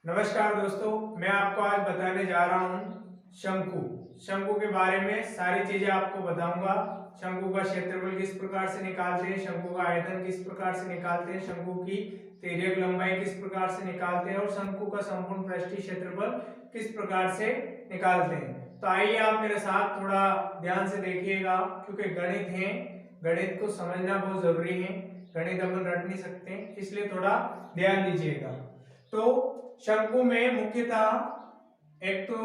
नमस्कार दोस्तों, मैं आपको आज बताने जा रहा हूँ शंकु। शंकु के बारे में सारी चीजें आपको बताऊंगा। शंकु का क्षेत्रफल किस प्रकार से निकालते हैं, शंकु का आयतन किस प्रकार से निकालते हैं, शंकु की तिर्यक लंबाई किस प्रकार से निकालते हैं और शंकु का संपूर्ण पृष्ठीय क्षेत्रफल किस प्रकार से निकालते हैं। तो आइए आप मेरे साथ थोड़ा ध्यान से देखिएगा, क्योंकि गणित है, गणित को समझना बहुत जरूरी है। गणित अपन रट नहीं सकते, इसलिए थोड़ा ध्यान दीजिएगा। तो शंकु में मुख्यतः एक तो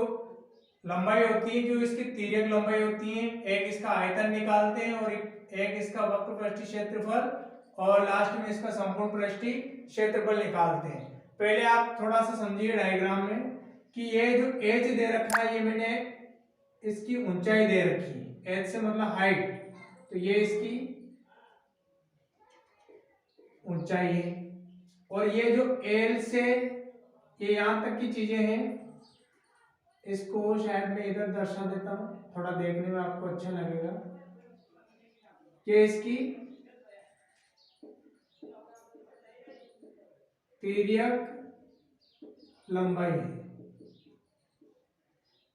लंबाई होती है जो इसकी तिर्यक लंबाई होती है, एक इसका आयतन निकालते हैं और एक इसका वक्र पृष्ठीय क्षेत्रफल और लास्ट में इसका संपूर्ण पृष्ठीय क्षेत्रफल निकालते हैं। पहले आप थोड़ा सा समझिए डायग्राम में कि ये जो एच दे रखा है, ये मैंने इसकी ऊंचाई दे रखी है, एच से मतलब हाइट, तो ये इसकी ऊंचाई है। और ये जो एल से ये यहां तक की चीजें हैं, इसको शायद मैं इधर दर्शा देता हूं, थोड़ा देखने में आपको अच्छा लगेगा। ये इसकी तिर्यक लंबाई है,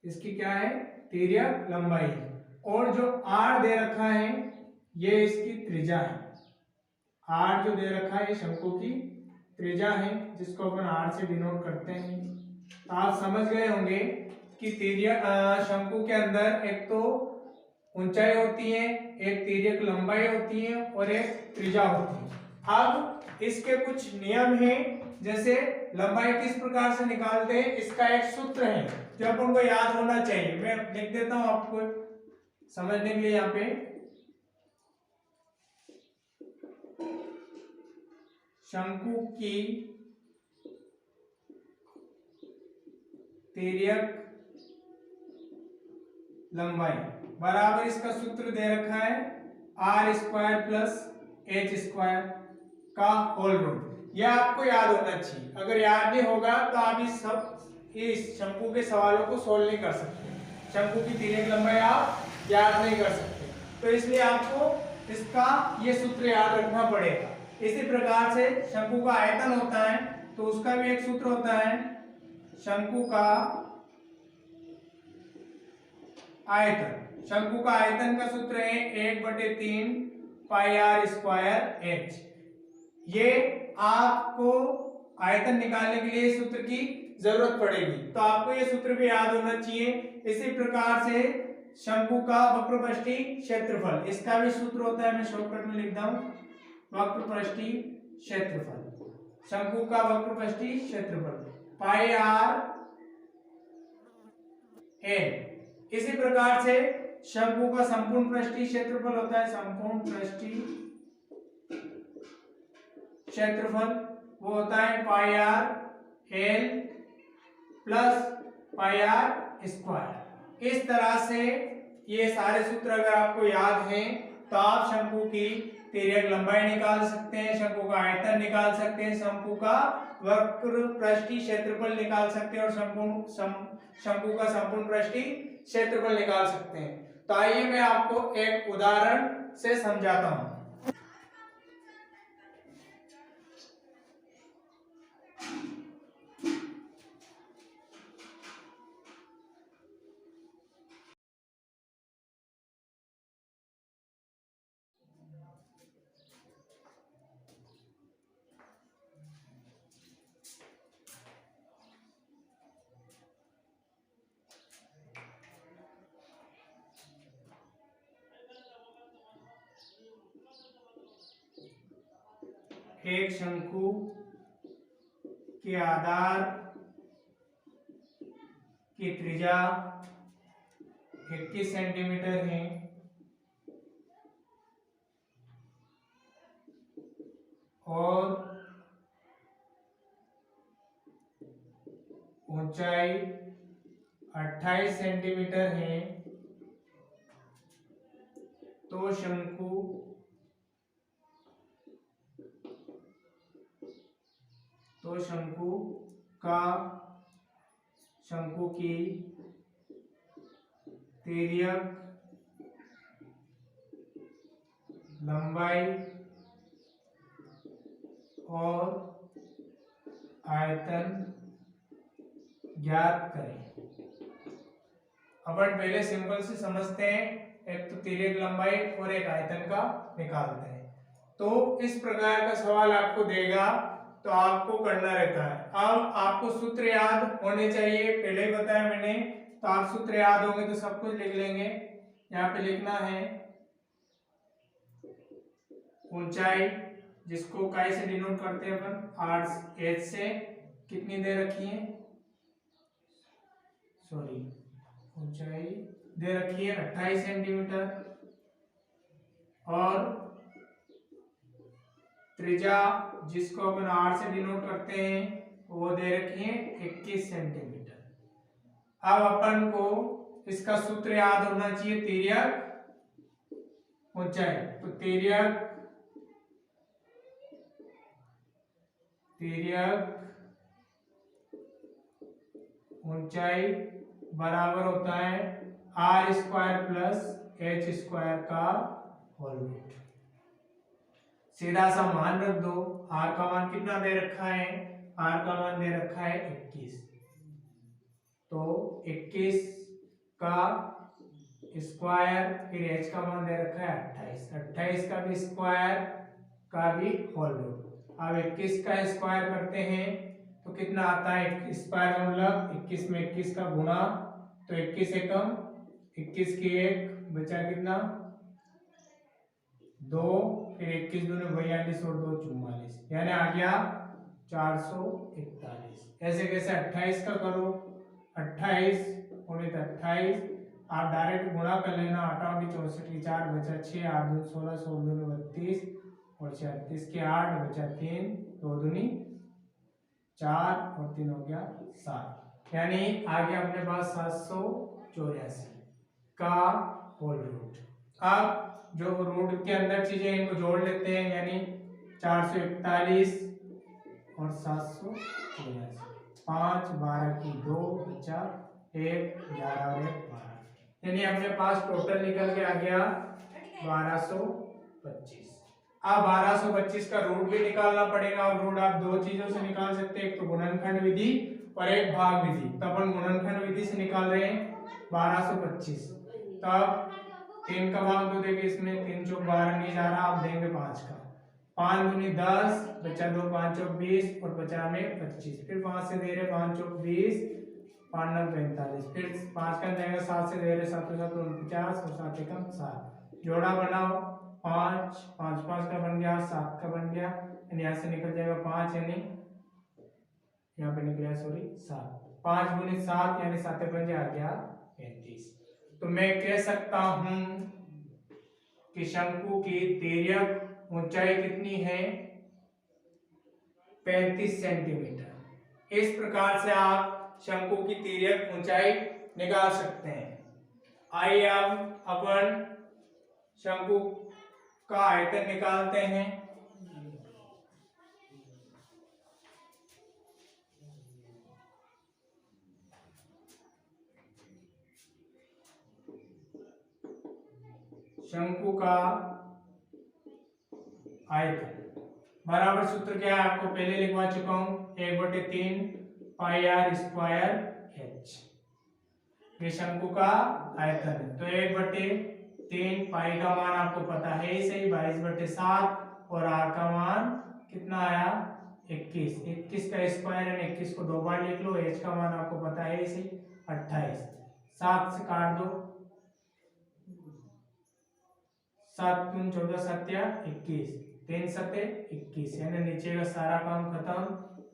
इसकी क्या है, तिर्यक लंबाई है। और जो आर दे रखा है ये इसकी त्रिज्या है। आर जो दे रखा है ये शंकु की त्रिज्या है, जिसको अपन आर से डिनोट करते हैं। तो आप समझ गए होंगे कि तिर्यक शंकु के अंदर एक तो ऊंचाई होती है, एक तिर्यक लंबाई होती है और एक त्रिज्या होती है। अब इसके कुछ नियम हैं, जैसे लंबाई किस प्रकार से निकालते हैं, इसका एक सूत्र है जो अपन को याद होना चाहिए। मैं लिख देता हूं आपको समझने के लिए। यहाँ पे शंकु की तिर्यक लंबाई बराबर इसका सूत्र दे रखा है r square plus h square का होल रूट। यह आपको याद होना चाहिए। अगर याद नहीं होगा तो आप इस शंकु के सवालों को सोल्व नहीं कर सकते। शंकु की तिर्यक लंबाई आप याद नहीं कर सकते, तो इसलिए आपको इसका ये सूत्र याद रखना पड़ेगा। इसी प्रकार से शंकु का आयतन होता है, तो उसका भी एक सूत्र होता है, शंकु का आयतन। शंकु का आयतन का सूत्र है 1/3 पाई आर स्क्वायर एच। ये आपको आयतन निकालने के लिए सूत्र की जरूरत पड़ेगी, तो आपको ये सूत्र भी याद होना चाहिए। इसी प्रकार से शंकु का वक्र पृष्ठीय क्षेत्रफल, इसका भी सूत्र होता है, मैं शॉर्टकट में लिखता हूं, वक्र पृष्ठीय क्षेत्रफल। शंकु का वक्र पृष्ठीय क्षेत्रफल पाई आर एन। इसी प्रकार से शंकु का संपूर्ण पृष्ठीय क्षेत्रफल होता है, संपूर्ण पृष्ठीय क्षेत्रफल, वो होता है pi r l plus pi r square. इस तरह से ये सारे सूत्र अगर आपको याद हैं तो आप शंकु की तिर्यक लंबाई निकाल सकते हैं, शंकु का आयतन निकाल सकते हैं, शंकु का वक्र पृष्ठीय क्षेत्रफल निकाल सकते हैं और शंकु का संपूर्ण पृष्ठीय क्षेत्रफल निकाल सकते हैं। तो आइए मैं आपको एक उदाहरण से समझाता हूं। एक शंकु के आधार की त्रिज्या 21 सेंटीमीटर है और ऊंचाई 28 सेंटीमीटर है, तो शंकु की तिर्यक लंबाई और आयतन ज्ञात करें। अपन पहले सिंपल से समझते हैं, एक तो तिर्यक लंबाई और एक आयतन का निकालते हैं। तो इस प्रकार का सवाल आपको देगा तो आपको करना रहता है। अब आपको सूत्र याद होने चाहिए, पहले ही बताया मैंने, तो आप सूत्र याद होंगे तो सब कुछ लिख लेंगे। यहाँ पे लिखना है ऊंचाई, जिसको काय से डिनोट करते हैं अपन, आर एच से, कितनी दे रखी है, सॉरी ऊंचाई दे रखी है 28 सेंटीमीटर, और त्रिज्या जिसको अपन आर से डिनोट करते हैं वो दे रखी है 21 सेंटीमीटर। अब अपन को इसका सूत्र याद होना चाहिए, तिर्यक ऊंचाई। तो तिर्यक ऊंचाई बराबर होता है r square plus h square का होल रूट। सीधा सा मान रख दो, आर का मान कितना दे रखा है, आर का मान दे रखा है 21, तो 21 का स्क्वायर, फिर एच का मान दे रखा है 28, 28 का भी स्क्वायर का भी होल रूट। अब 21 का स्क्वायर करते हैं तो कितना आता है, स्क्वायर का मतलब 21 में 21 का गुणा, तो 21 एकम 21 की 1 बचा कितना 2, फिर 21 दूनी 42 और 2 44, यानी आ गया 441। ऐसे कैसे 28 का करो, 28 गुणित 28, आप डायरेक्ट गुणा कर लेना, 8 की 64 की 4 बचा 6, 8 दूनी 16, 16 दूनी 32 और 36 के 8 बचा 3, 2 दूनी 4 और 3 हो गया 7, यानी आ गया अपने पास 784 का होल रूट। अब जो रूट के अंदर चीजें इनको जोड़ लेते हैं, यानी 441 और 784, 5 12 की 2 बचा 1, 11 और 1 12, यानी अपने पास टोटल निकल के आ गया 1225। अब 1225 का रूट भी निकालना पड़ेगा, और रूट आप दो चीजों से निकाल सकते हैं, एक तो गुणनखंड विधि और एक भाग विधि। तो अपन गुणनखंड विधि से निकाल रहे हैं 1225, तब 3 का भाग दो देंगे, इसमें 3 चौक 12 नहीं जा रहा, आप देंगे 5 का, 5 दूनी 10 बचा 2, 5 चौक 20 और बचा में 25, फिर 5 से दे रहे 5 चौक 20, 5 9 45, फिर 5 का देंगे 7 से दे रहे 7 7 49 और 7 एकम 7, जोड़ा बनाओ 5 5 5 का बन गया, 7 का बन गया, यानी यहाँ से निकल जाएगा 5, यानी यहाँ पे निकला सॉरी 7, 5 गुणित 7 यानी 7 पंजे आ गया 35। तो मैं कह सकता हूं कि शंकु की तिर्यक ऊंचाई कितनी है, 35 सेंटीमीटर। इस प्रकार से आप शंकु की तिर्यक ऊंचाई निकाल सकते हैं। आइए अब अपन शंकु का आयतन निकालते हैं। शंकु का आयतन बराबर सूत्र क्या है, आपको पहले लिखवा चुका हूं, 1/3 पाई आर स्क्वायर एच, ये शंकु का आयतन है। तो 1/3 पाई का मान आपको पता है ही सही, 22/7, और आर का मान कितना आया 21, 21 का स्क्वायर है, 21 को 2 बार लिख लो, एच का मान आपको पता है ही सही 28, 7 से काट दो, 7 दूनी 14 7 21, 3 7 21, यानी नीचे का सारा काम खत्म।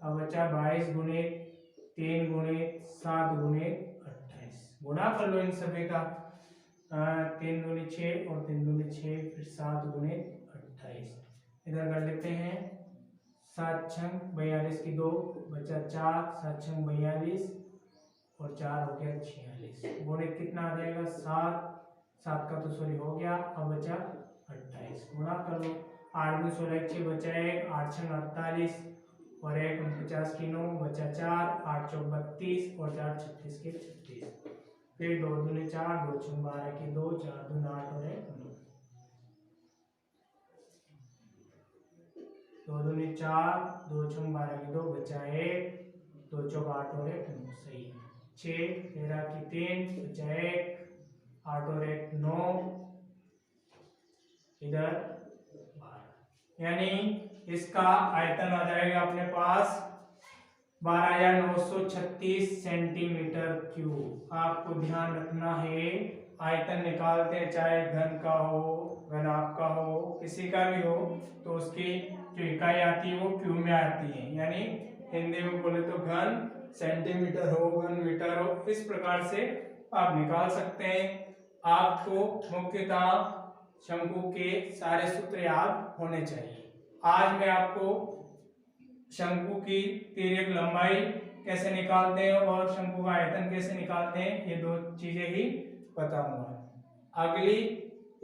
अब बचा 22 गुणित 3 गुणित 7 गुणित 28, गुणा कर लो इन सभी का, 3 दूनी 6 और 3 दूनी 6, फिर 7 गुणित 28, इधर कर लेते हैं, 7 छंग 42 की 2 बचा 4, 7 छंग 42 और 4 हो गया 46, गुणित कितना आ जाएगा 7, 7 का तो सॉरी हो गया, अब बचा 28, गुणा कर लो, 8 2 16 6 बचा 1, 8 6 48 और 1 49 की 9 बचा 4, 8 चौक 32 और 4 36 के 36, फिर 2 दूनी 4, 2 छंग 12 की 2, 4 दूनी 8 और 1 9, 2 दूनी 4, 2 छंग 12 की 2 बचा 1, 2 चौका 8 और 1 9, सही है। 6 13 की 3 बचा 1, 8 और 1 9, इधर 12, यानी इसका आयतन आ जाएगा अपने पास 12,936 सेंटीमीटर क्यूब। आपको ध्यान रखना है, आयतन निकालते हैं चाहे घन का हो, घनाभ का हो, किसी का भी हो, तो उसकी जो इकाई आती है वो क्यूब में आती है। यानी हिंदी में बोले तो घन सेंटीमीटर हो, घन मीटर हो, इस प्रकार से आप निकाल सकते हैं। आपको मुख्यतः शंकु के सारे सूत्र याद होने चाहिए। आज मैं आपको शंकु की तिर्यक लंबाई कैसे निकालते हैं और शंकु का आयतन कैसे निकालते हैं, ये 2 चीजें ही बताऊंगा।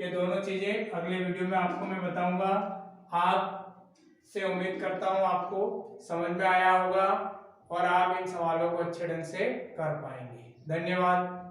ये दोनों चीजें अगले वीडियो में आपको मैं बताऊंगा। आपसे उम्मीद करता हूं आपको समझ में आया होगा और आप इन सवालों को अच्छे ढंग से कर पाएंगे। धन्यवाद।